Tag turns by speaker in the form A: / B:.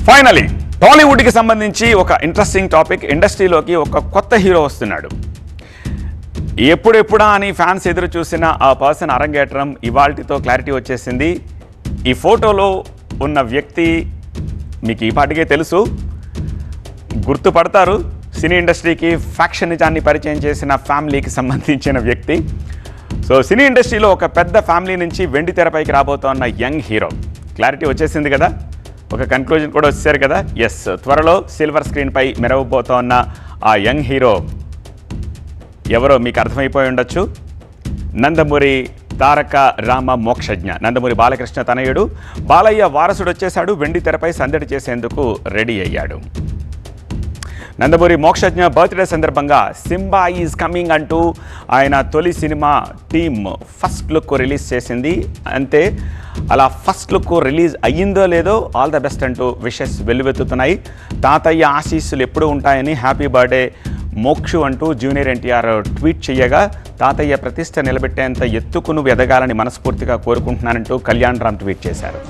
A: Finally టాలీవుడ్కి సంబంధించి ఒక interesting topic. ఇండస్ట్రీలోకి ఒక కొత్త హీరో వస్తున్నాడు. ఎప్పుడెప్పుడా అని ఫ్యాన్స్ ఎదురు చూసిన ఆ పర్సన్ అరంగేట్రం ఇవాల్టితో క్లారిటీ వచ్చేసింది. ఈ ఫోటోలో ఉన్న వ్యక్తి మీకు ఈ పాటికే తెలుసు, గుర్తుపడతారు. సినీ ఇండస్ట్రీకి ఫ్యాక్షనిజాన్ని పరిచయం చేసిన ఫ్యామిలీకి సంబంధించిన వ్యక్తి. సో సినీ ఇండస్ట్రీలో ఒక పెద్ద ఫ్యామిలీ నుంచి వెండి తెరపైకి రాబోతోన్న యంగ్ హీరో. క్లారిటీ వచ్చేసింది కదా, ఒక కన్క్లూజన్ కూడా వచ్చేసారు కదా. ఎస్, త్వరలో సిల్వర్ స్క్రీన్పై మెరవబోతోన్న ఆ యంగ్ హీరో ఎవరో మీకు అర్థమైపోయి ఉండొచ్చు. నందమూరి తారక రామ మోక్షజ్ఞ, నందమూరి బాలకృష్ణ తనయుడు. బాలయ్య వారసుడు వచ్చేశాడు, వెండి తెరపై సందడి చేసేందుకు రెడీ అయ్యాడు. నందమూరి మోక్షజ్ఞ బర్త్డే సందర్భంగా సింబా ఈజ్ కమింగ్ అంటూ ఆయన తొలి cinema team first look release చేసింది. అంతే, అలా ఫస్ట్ లుక్ రిలీజ్ అయ్యిందో లేదో ఆల్ ద బెస్ట్ అంటూ విషెస్ వెల్లువెత్తుతున్నాయి. తాతయ్య ఆశీస్సులు ఎప్పుడూ ఉంటాయని హ్యాపీ బర్త్డే మోక్షు అంటూ జూనియర్ ఎన్టీఆర్ ట్వీట్ చేయగా, తాతయ్య ప్రతిష్ట నిలబెట్టేంత ఎత్తుకు నువ్వు ఎదగాలని మనస్ఫూర్తిగా కోరుకుంటున్నానంటూ కళ్యాణ్ రామ్ ట్వీట్ చేశారు.